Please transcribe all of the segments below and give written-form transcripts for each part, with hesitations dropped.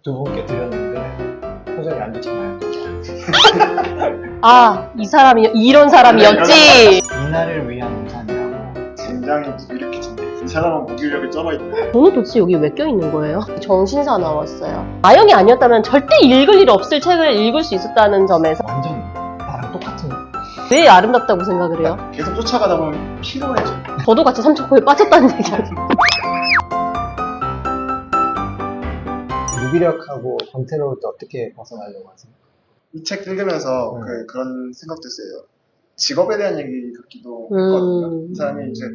두 분께 드렸는데 표정이 안 좋잖아요. 아, 이 사람이 이런 사람이었지. 이날을 위한 우산이라고. 굉장히 무기력해진데 이 사람은 무기력에 쩔어있네. 저는 도대체 여기 왜 껴있는 거예요? 정신사 나왔어요. 아영이 아니었다면 절대 읽을 일 없을 책을 읽을 수 있었다는 점에서 완전 나랑 똑같은. 왜 아름답다고 생각을 해요? 계속 쫓아가다 보면 피로해져. 저도 같이 삼척코에 빠졌다는 얘기예요. 무기력하고 권태로울 때 어떻게 벗어나려고 하세요? 이 책 읽으면서 네. 그런 생각도 했어요. 직업에 대한 얘기 같기도 했거든요. 이 사람이 이제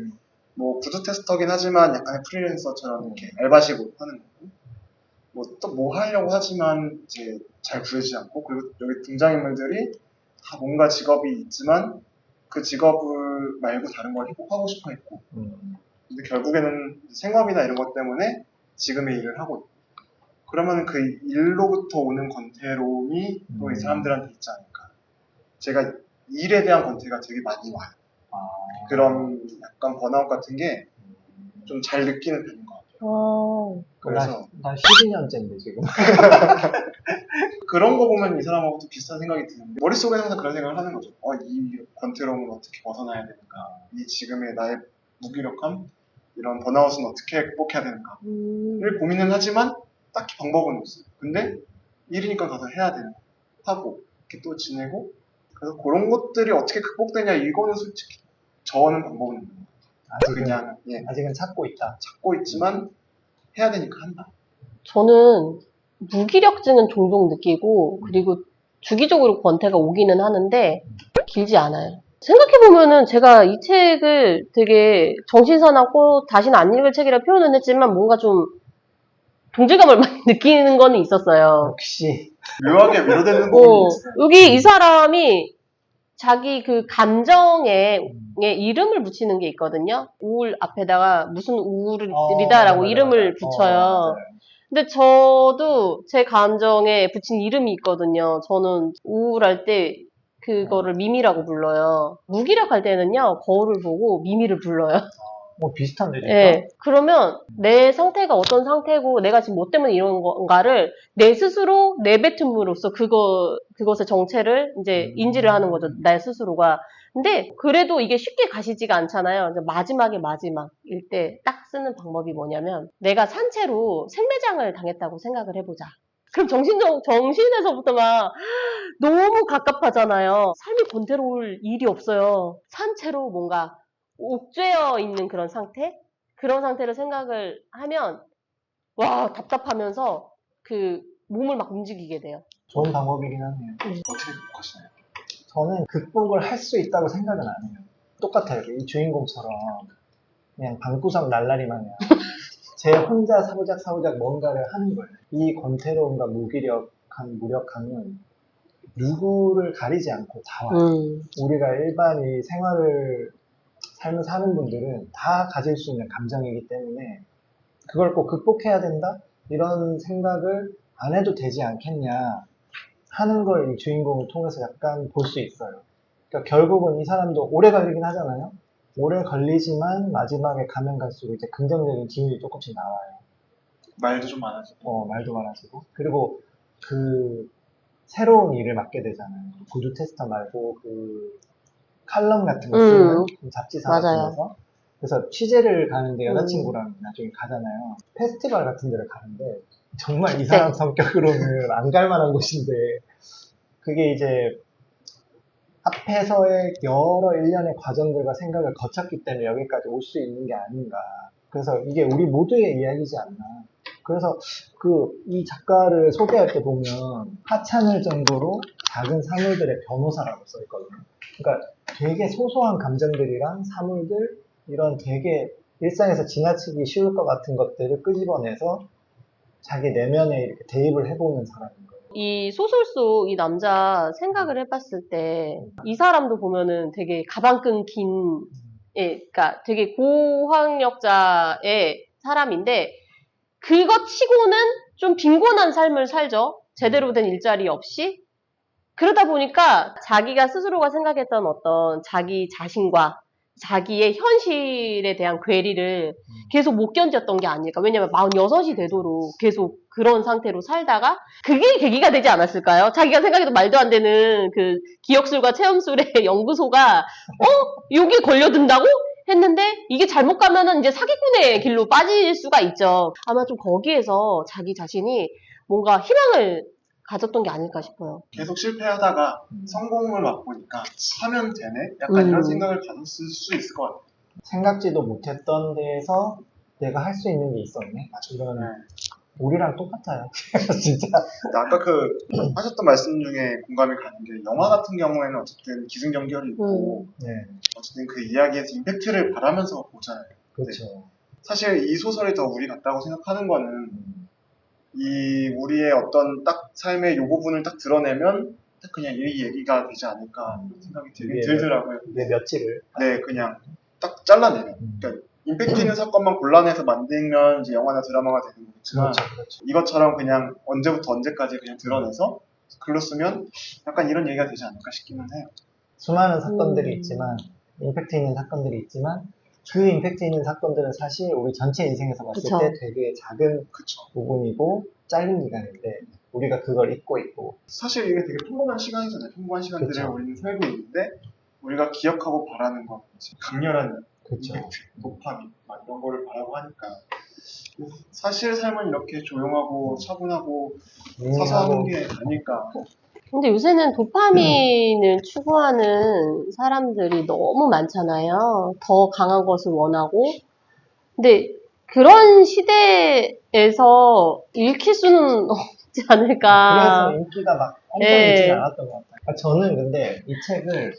뭐 푸드 테스터긴 하지만 약간의 프리랜서처럼 이렇게 알바식으로 하는 거고, 뭐 또 뭐 하려고 하지만 이제 잘 구해지지 않고, 그리고 여기 등장인물들이 다 뭔가 직업이 있지만 그 직업을 말고 다른 걸 하고 싶어 했고, 근데 결국에는 생업이나 이런 것 때문에 지금의 일을 하고 있고, 그러면 그 일로부터 오는 권태로움이 또 이 사람들한테 있지 않을까. 제가 일에 대한 권태가 되게 많이 와요. 그런 약간 번아웃 같은 게 좀 잘 느끼는 편인 것 같아요. 그래서 난 12년째인데 지금. 그런 거 보면 이 사람하고도 비슷한 생각이 드는데, 머릿속에 항상 그런 생각을 하는 거죠. 이 권태로움을 어떻게 벗어나야 되는가, 이 지금의 나의 무기력함, 이런 번아웃은 어떻게 극복해야 되는가를 고민은 하지만 딱히 방법은 없어요. 근데 일이니까 가서 해야 되는 거 하고 이렇게 또 지내고, 그래서 그런 것들이 어떻게 극복되냐, 이거는 솔직히 저는 방법은 없는 것 같아요. 그냥 아직은 찾고 있다. 찾고 있지만 해야 되니까 한다. 저는 무기력증은 종종 느끼고, 그리고 주기적으로 권태가 오기는 하는데 길지 않아요. 생각해보면은 제가 이 책을 되게 정신사납고 다시는 안 읽을 책이라 표현은 했지만 뭔가 좀 동질감을 많이 느끼는 거는 있었어요. 역시 묘하게 위로되는 부분이 있어요. 여기 이 사람이 자기 그 감정에 이름을 붙이는 게 있거든요. 우울 앞에다가 무슨 우울이다라고 맞아, 이름을 맞아. 붙여요. 맞아요. 근데 저도 제 감정에 붙인 이름이 있거든요. 저는 우울할 때 그거를 미미라고 불러요. 무기력할 때는요, 거울을 보고 미미를 불러요. 비슷한데 진짜? 예. 그러면 내 상태가 어떤 상태고 내가 지금 뭐 때문에 이런 건가를 내 스스로 내뱉음으로써 그것의 정체를 이제 인지를 하는 거죠. 내 스스로가. 근데 그래도 이게 쉽게 가시지가 않잖아요. 이제 마지막일 때 딱 쓰는 방법이 뭐냐면, 내가 산채로 생매장을 당했다고 생각을 해보자. 그럼 정신에서부터 막 너무 갑갑하잖아요. 삶이 권태로울 일이 없어요. 산채로 뭔가 옥죄어 있는 그런 상태? 그런 상태를 생각을 하면, 와, 답답하면서 그 몸을 막 움직이게 돼요. 좋은 방법이긴 하네요. 어떻게 극복하시나요? 저는 극복을 할 수 있다고 생각은 안 해요. 똑같아요. 이 주인공처럼 그냥 방구석 날라리 마냥 제 혼자 사부작 뭔가를 하는 거예요. 이 권태로움과 무력함은 누구를 가리지 않고 다 와요. 우리가 일반 이 삶을 사는 분들은 다 가질 수 있는 감정이기 때문에 그걸 꼭 극복해야 된다? 이런 생각을 안 해도 되지 않겠냐 하는 걸 이 주인공을 통해서 약간 볼 수 있어요. 그러니까 결국은 이 사람도 오래 걸리긴 하잖아요. 오래 걸리지만 마지막에 가면 갈수록 이제 긍정적인 기운이 조금씩 나와요. 말도 좀 많아지고. 말도 많아지고. 그리고 그 새로운 일을 맡게 되잖아요. 푸드 테스터 말고 그 칼럼 같은 거 쓰는 잡지사 같은. 그래서 취재를 가는데 여자친구랑 나중에 가잖아요. 페스티벌 같은 데를 가는데 정말 이 사람 성격으로는 안 갈 만한 곳인데, 그게 이제 앞에서의 여러 일련의 과정들과 생각을 거쳤기 때문에 여기까지 올 수 있는 게 아닌가. 그래서 이게 우리 모두의 이야기지 않나. 그래서 이 작가를 소개할 때 보면 하찮을 정도로 작은 사물들의 변호사라고 써있거든요. 그러니까 되게 소소한 감정들이랑 사물들, 이런 되게 일상에서 지나치기 쉬울 것 같은 것들을 끄집어내서 자기 내면에 이렇게 대입을 해보는 사람인 거예요. 이 소설 속 이 남자 생각을 해봤을 때, 이 사람도 보면은 되게 가방끈 긴, 그러니까 되게 고학력자의 사람인데, 그것 치고는 좀 빈곤한 삶을 살죠. 제대로 된 일자리 없이. 그러다 보니까 자기가 스스로가 생각했던 어떤 자기 자신과 자기의 현실에 대한 괴리를 계속 못 견뎠던 게 아닐까. 왜냐면 46이 되도록 계속 그런 상태로 살다가 그게 계기가 되지 않았을까요? 자기가 생각해도 말도 안 되는 그 기억술과 체험술의 연구소가 여기에 걸려든다고 했는데 이게 잘못 가면은 이제 사기꾼의 길로 빠질 수가 있죠. 아마 좀 거기에서 자기 자신이 뭔가 희망을 가졌던 게 아닐까 싶어요. 계속 실패하다가 성공을 맛보니까 하면 되네? 약간 이런 생각을 가졌을 수 있을 것 같아요. 생각지도 못했던 데에서 내가 할 수 있는 게 있었네. 이런 우리랑 똑같아요. 진짜. 근데 아까 그 하셨던 말씀 중에 공감이 가는 게 영화 같은 경우에는 어쨌든 기승전결이 있고 네, 어쨌든 그 이야기에서 임팩트를 바라면서 보잖아요. 그렇죠. 사실 이 소설이 더 우리 같다고 생각하는 거는 이 우리의 어떤 딱 삶의 요 부분을 딱 드러내면 딱 그냥 이 얘기가 되지 않을까 생각이 이게 들더라고요. 내 며칠을. 네, 그냥 딱 잘라내면. 그러니까 임팩트 있는 사건만 골라내서 만들면 이제 영화나 드라마가 되는 거겠지만 그렇죠, 그렇죠. 이것처럼 그냥 언제부터 언제까지 그냥 드러내서 글로 쓰면 약간 이런 얘기가 되지 않을까 싶기는 해요. 수많은 사건들이 있지만, 임팩트 있는 사건들이 있지만, 그 임팩트 있는 사건들은 사실 우리 전체 인생에서 봤을 그쵸. 때 되게 작은 그쵸. 부분이고, 짧은 기간인데, 우리가 그걸 잊고 있고. 사실 이게 되게 평범한 시간이잖아요. 평범한 시간들을 그쵸. 우리는 살고 있는데 우리가 기억하고 바라는 건 이제 강렬한 그렇죠. 임팩트, 도파민 막 이런 거를 바라고 하니까 사실 삶은 이렇게 조용하고 차분하고 사소한 게 아닐까. 근데 요새는 도파민을 추구하는 사람들이 너무 많잖아요. 더 강한 것을 원하고. 근데 그런 시대에서 읽힐 수는 없지 않을까. 그래서 인기가 막 엄청 예. 있지는 않았던 것 같아요. 저는 근데 이 책을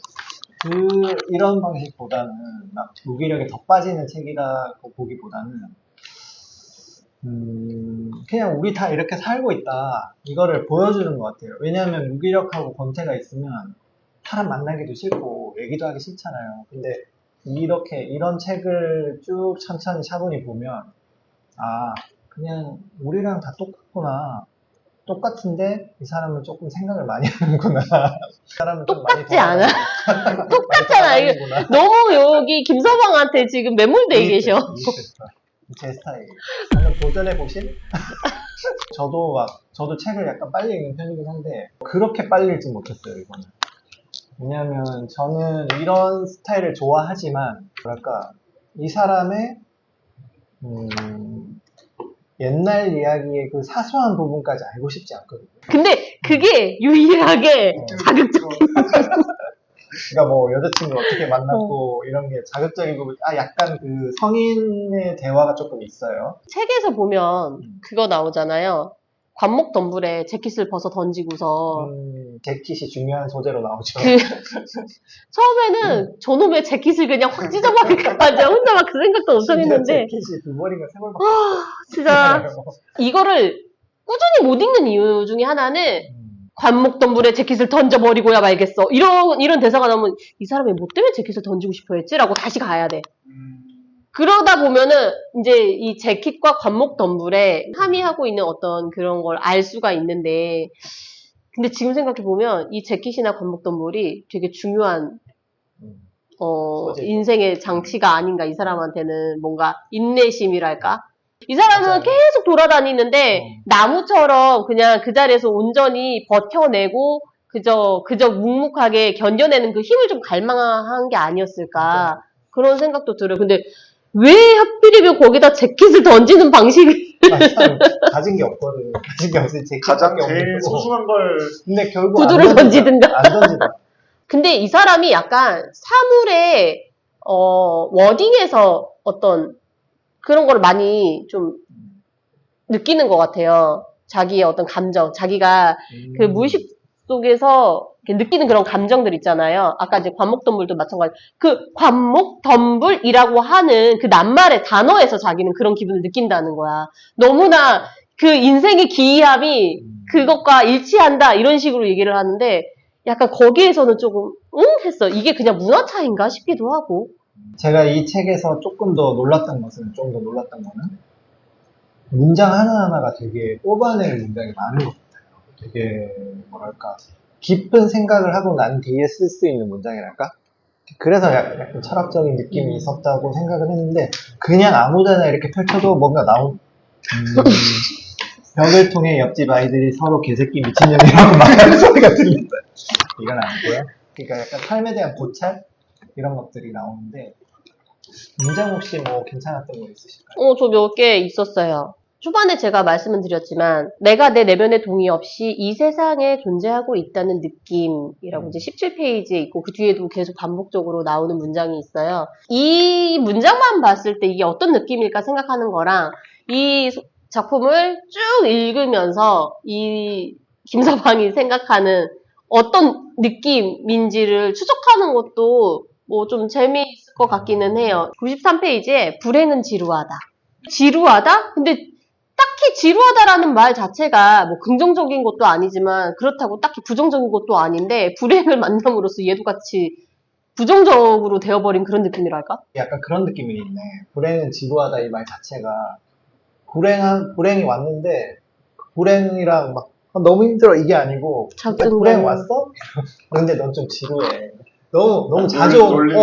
이런 방식보다는 막 무기력에 더 빠지는 책이라고 보기보다는 그냥 우리 다 이렇게 살고 있다 이거를 보여주는 것 같아요. 왜냐하면 무기력하고 권태가 있으면 사람 만나기도 싫고 얘기도 하기 싫잖아요. 근데 이런 책을 쭉 천천히 차분히 보면 그냥 우리랑 다 똑같구나. 똑같은데 이 사람은 조금 생각을 많이 하는구나. 이 사람은 좀 많이 똑같지 않아? 많이 똑같잖아. 이거 돌아다니는구나. 너무 여기 김서방한테 지금 매몰돼 계셔. 제 스타일. 한번 도전해 보실? 저도 책을 약간 빨리 읽는 편이긴 한데 그렇게 빨리 읽진 못했어요 이거는. 왜냐하면 저는 이런 스타일을 좋아하지만 뭐랄까 이 사람의 옛날 이야기의 그 사소한 부분까지 알고 싶지 않거든요. 근데 그게 유일하게 자극적. 그러니까 뭐 여자친구 어떻게 만났고 이런 게 자극적인 부분, 약간 그 성인의 대화가 조금 있어요. 책에서 보면 그거 나오잖아요. 관목덤불에 재킷을 벗어 던지고서 재킷이 중요한 소재로 나오죠. 처음에는 저놈의 재킷을 그냥 확 찢어버릴까 혼자 막 그 생각도 엄청 했는데 재킷이 두 벌인가 세 벌밖에 진짜 이거를 꾸준히 못 읽는 이유 중에 하나는 관목덤불에 재킷을 던져버리고야 말겠어. 이런 대사가 나오면 이 사람이 뭐 때문에 재킷을 던지고 싶어 했지? 라고 다시 가야 돼. 그러다 보면은 이제 이 재킷과 관목덤불에 함의하고 있는 어떤 그런 걸 알 수가 있는데 근데 지금 생각해보면 이 재킷이나 관목덤불이 되게 중요한 인생의 장치가 아닌가 이 사람한테는 뭔가 인내심이랄까? 이 사람은 맞아요. 계속 돌아다니는데 나무처럼 그냥 그 자리에서 온전히 버텨내고 그저 묵묵하게 견뎌내는 그 힘을 좀 갈망한 게 아니었을까 맞아요. 그런 생각도 들어요. 근데 왜 하필이면 거기다 재킷을 던지는 방식을 참 가진 게 없거든. 가진 게 없으니 재킷 가장 제일 소중한 걸 근데 결국 구두를 안 던지든가. 안 던지다. 근데 이 사람이 약간 사물의 워딩에서 어떤 그런 걸 많이 좀 느끼는 것 같아요. 자기의 어떤 감정, 자기가 그 무의식 속에서 이렇게 느끼는 그런 감정들 있잖아요. 아까 이제 관목덤불도 마찬가지. 그 관목덤불이라고 하는 그 낱말의 단어에서 자기는 그런 기분을 느낀다는 거야. 너무나 그 인생의 기이함이 그것과 일치한다 이런 식으로 얘기를 하는데 약간 거기에서는 조금 했어. 이게 그냥 문화 차이인가 싶기도 하고. 제가 이 책에서 조금 더 놀랐던 거는 문장 하나하나가 되게 뽑아낼 문장이 많은 것 같아요. 되게 뭐랄까 깊은 생각을 하고 난 뒤에 쓸 수 있는 문장이랄까? 그래서 약간 철학적인 느낌이 있었다고 생각을 했는데 그냥 아무데나 이렇게 펼쳐도 뭔가 벽을 통해 옆집 아이들이 서로 개새끼 미친년이라고 말하는 소리가 들린다. 이건 아니고요. 그러니까 약간 삶에 대한 고찰 이런 것들이 나오는데 문장 혹시 뭐 괜찮았던 거 있으실까요? 저 몇 개 있었어요. 초반에 제가 말씀을 드렸지만 내가 내 내면의 동의 없이 이 세상에 존재하고 있다는 느낌이라고 이제 17페이지에 있고 그 뒤에도 계속 반복적으로 나오는 문장이 있어요. 이 문장만 봤을 때 이게 어떤 느낌일까 생각하는 거랑 이 작품을 쭉 읽으면서 이 김서방이 생각하는 어떤 느낌인지를 추적하는 것도 뭐 좀 재미있을 것 같기는 해요. 93페이지에 불행은 지루하다. 지루하다? 근데 딱히 지루하다라는 말 자체가 뭐 긍정적인 것도 아니지만 그렇다고 딱히 부정적인 것도 아닌데 불행을 만남으로써 얘도 같이 부정적으로 되어버린 그런 느낌이랄까? 약간 그런 느낌이 있네. 불행은 지루하다 이 말 자체가 불행이 왔는데 불행이랑 막 너무 힘들어 이게 아니고 진짜 작은 불행 거는. 왔어? 근데 넌 좀 지루해. 너무 아, 자주 놀리는.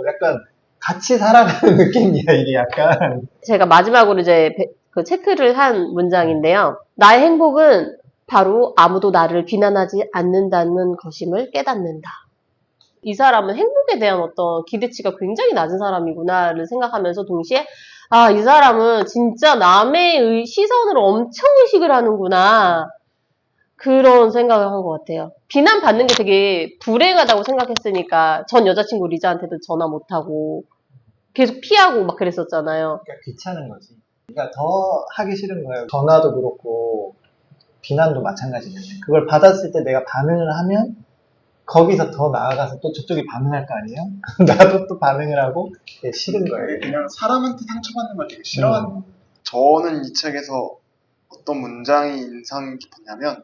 약간 같이 살아가는 느낌이야 이게 약간. 제가 마지막으로 이제 그 체크를 한 문장인데요. 나의 행복은 바로 아무도 나를 비난하지 않는다는 것임을 깨닫는다. 이 사람은 행복에 대한 어떤 기대치가 굉장히 낮은 사람이구나를 생각하면서 동시에 이 사람은 진짜 남의 시선을 엄청 의식을 하는구나. 그런 생각을 한 것 같아요. 비난받는 게 되게 불행하다고 생각했으니까 전 여자친구 리자한테도 전화 못하고 계속 피하고 막 그랬었잖아요. 그러니까 귀찮은 거지. 그러니까 더 하기 싫은 거예요. 전화도 그렇고 비난도 마찬가지인데 그걸 받았을 때 내가 반응을 하면 거기서 더 나아가서 또 저쪽이 반응할 거 아니에요? 나도 또 반응을 하고 그게 싫은 거예요. 그냥 사람한테 상처받는 걸 되게 싫어하는 음. 저는 이 책에서 어떤 문장이 인상 깊었냐면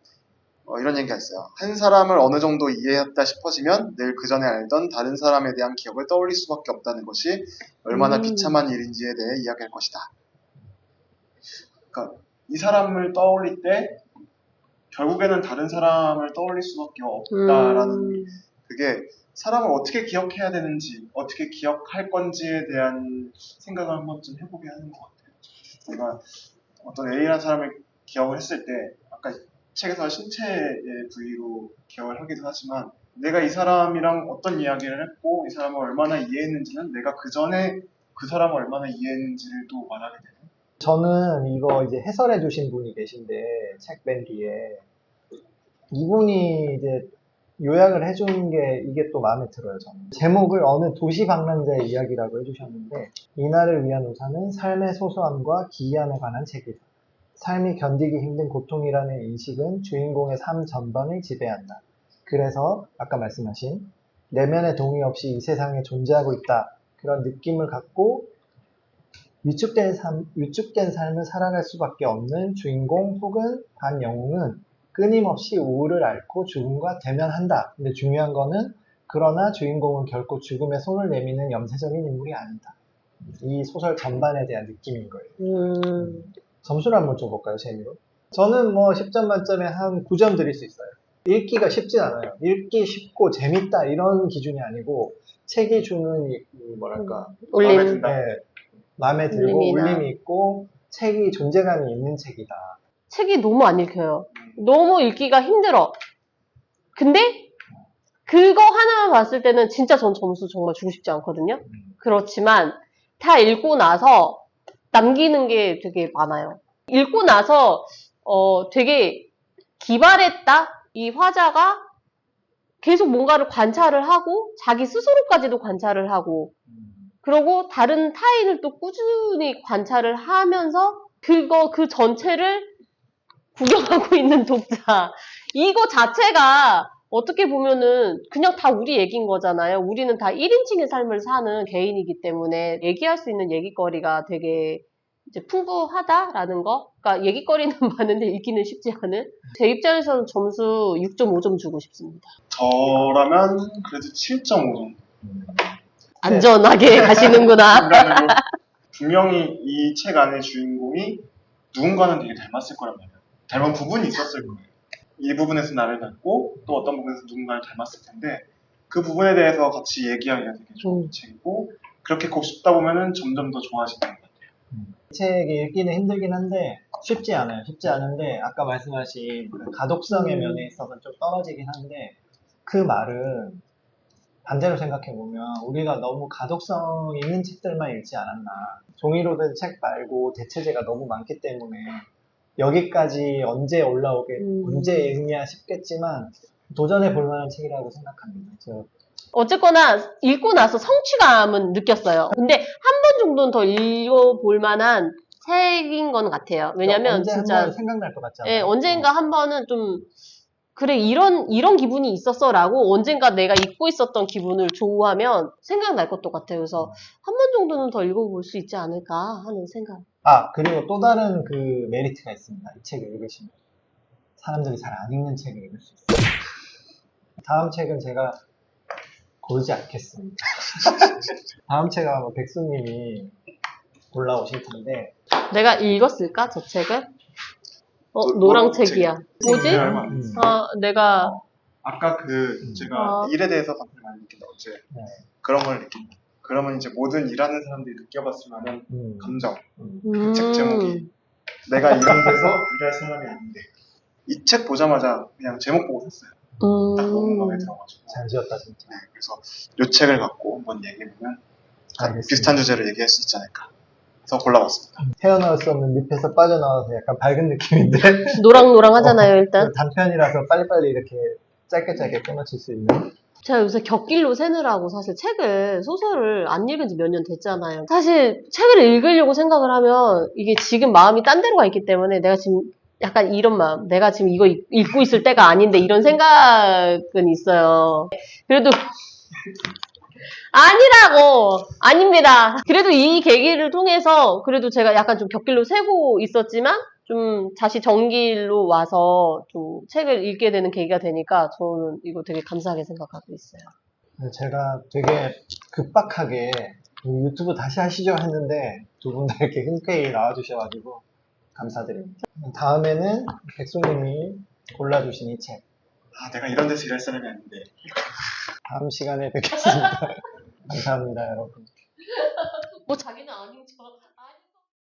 이런 얘기가 있어요. 한 사람을 어느 정도 이해했다 싶어지면 늘 그 전에 알던 다른 사람에 대한 기억을 떠올릴 수밖에 없다는 것이 얼마나 비참한 일인지에 대해 이야기할 것이다. 그러니까 이 사람을 떠올릴 때 결국에는 다른 사람을 떠올릴 수밖에 없다라는 그게 사람을 어떻게 기억해야 되는지 어떻게 기억할 건지에 대한 생각을 한 번쯤 해보게 하는 것 같아요. 내가 어떤 A라는 사람을 기억을 했을 때 아까 책에서 신체의 부위로 기억을 하기도 하지만 내가 이 사람이랑 어떤 이야기를 했고 이 사람을 얼마나 이해했는지는 내가 그 전에 그 사람을 얼마나 이해했는지를 또 말하게 되는. 저는 이거 이제 해설해 주신 분이 계신데 책 맨 뒤에 이분이 이제 요약을 해주는 게 이게 또 마음에 들어요. 저는 제목을 어느 도시 방랑자의 이야기라고 해주셨는데 이날을 위한 우산은 삶의 소소함과 기이함에 관한 책이다. 삶이 견디기 힘든 고통이라는 인식은 주인공의 삶 전반을 지배한다. 그래서 아까 말씀하신 내면의 동의 없이 이 세상에 존재하고 있다. 그런 느낌을 갖고 위축된 삶을 살아갈 수밖에 없는 주인공 혹은 반영웅은 끊임없이 우울을 앓고 죽음과 대면한다. 근데 중요한 거는 그러나 주인공은 결코 죽음에 손을 내미는 염세적인 인물이 아니다. 이 소설 전반에 대한 느낌인 거예요. 점수를 한번 줘볼까요, 재미로? 저는 뭐 10점 만점에 한 9점 드릴 수 있어요. 읽기가 쉽진 않아요. 읽기 쉽고 재밌다 이런 기준이 아니고 책이 주는 뭐랄까 마음에 울림. 든다. 네, 마음에 들고 울림이나. 울림이 있고 책이 존재감이 있는 책이다. 책이 너무 안 읽혀요. 너무 읽기가 힘들어. 근데 그거 하나만 봤을 때는 진짜 전 점수 정말 주고 싶지 않거든요. 그렇지만 다 읽고 나서 남기는 게 되게 많아요. 읽고 나서 되게 기발했다. 이 화자가 계속 뭔가를 관찰을 하고 자기 스스로까지도 관찰을 하고 그리고 다른 타인을 또 꾸준히 관찰을 하면서 그 전체를 구경하고 있는 독자. 이거 자체가 어떻게 보면은 그냥 다 우리 얘기인 거잖아요. 우리는 다 1인칭의 삶을 사는 개인이기 때문에 얘기할 수 있는 얘기거리가 되게 이제 풍부하다라는 거. 그러니까 얘기거리는 많은데 읽기는 쉽지 않은. 제 입장에서는 점수 6.5점 주고 싶습니다. 저라면 그래도 7.5 정도. 안전하게 가시는구나. 인간으로 분명히 이 책 안의 주인공이 누군가는 되게 닮았을 거란 말이에요. 닮은 부분이 있었을 거예요. 이 부분에서 나를 닮고 또 어떤 부분에서 누군가를 닮았을 텐데 그 부분에 대해서 같이 얘기하기가 되게 좋은 책이고 그렇게 곱씹다 보면은 점점 더 좋아지는 것 같아요. 이 책이 읽기는 힘들긴 한데 쉽지 않아요. 쉽지 않은데 아까 말씀하신 그 가독성의 면에 있어서 좀 떨어지긴 한데 그 말은 반대로 생각해보면 우리가 너무 가독성 있는 책들만 읽지 않았나. 종이로 된 책 말고 대체제가 너무 많기 때문에 여기까지 언제 올라오게, 언제 읽냐 싶겠지만 도전해 볼 만한 책이라고 생각합니다. 어쨌거나 읽고 나서 성취감은 느꼈어요. 근데 한 번 정도는 더 읽어볼 만한 책인 건 같아요. 왜냐면 언제 진짜 한번 생각날 것 같잖아요. 예, 언젠가 한 번은 좀 그래 이런 기분이 있었어라고 언젠가 내가 잊고 있었던 기분을 조우하면 생각날 것도 같아요. 그래서 한 번 정도는 더 읽어볼 수 있지 않을까 하는 생각. 아, 그리고 또 다른 그 메리트가 있습니다. 이 책을 읽으시면. 사람들이 잘 안 읽는 책을 읽을 수 있어요. 다음 책은 제가 고르지 않겠습니다. 다음 책은 아마 백수님이 골라오실 텐데. 내가 읽었을까 저 책을? 노랑 책이야. 뭐지? 아, 내가 아까 제가 일에 대해서 감정을 많이 느낀다 어제 네. 그런 걸 느낀다. 그러면 이제 모든 일하는 사람들이 느껴봤을 만한 감정. 그 책 음. 제목이 내가 이런 데서 일할 사람이 아닌데 이 책 보자마자 그냥 제목 보고 샀어요. 딱 너무 마음에 들어가지고. 잘 지었다, 진짜. 네, 그래서 이 책을 갖고 한번 얘기해보면 알겠습니다. 비슷한 주제로 얘기할 수 있지 않을까. 그래서 골라봤습니다. 헤어나올 수 없는 늪에서 빠져나와서 약간 밝은 느낌인데. 노랑노랑 하잖아요, 일단. 단편이라서 빨리빨리 이렇게 짧게 끊어칠 수 있는. 제가 요새 곁길로 새느라고 사실 소설을 안 읽은 지 몇 년 됐잖아요. 사실 책을 읽으려고 생각을 하면 이게 지금 마음이 딴 데로 가 있기 때문에 내가 지금 약간 이런 마음, 내가 지금 이거 읽고 있을 때가 아닌데 이런 생각은 있어요. 그래도 아닙니다. 그래도 이 계기를 통해서 그래도 제가 약간 좀 곁길로 새고 있었지만 좀 다시 정길로 와서 좀 책을 읽게 되는 계기가 되니까 저는 이거 되게 감사하게 생각하고 있어요. 제가 되게 급박하게 유튜브 다시 하시죠 했는데 두 분 다 이렇게 흔쾌히 나와주셔가지고 감사드립니다. 다음에는 백수님이 골라주신 이 책. 아, 내가 이런 데서 일할 사람이 아닌데. 다음 시간에 뵙겠습니다. 감사합니다, 여러분.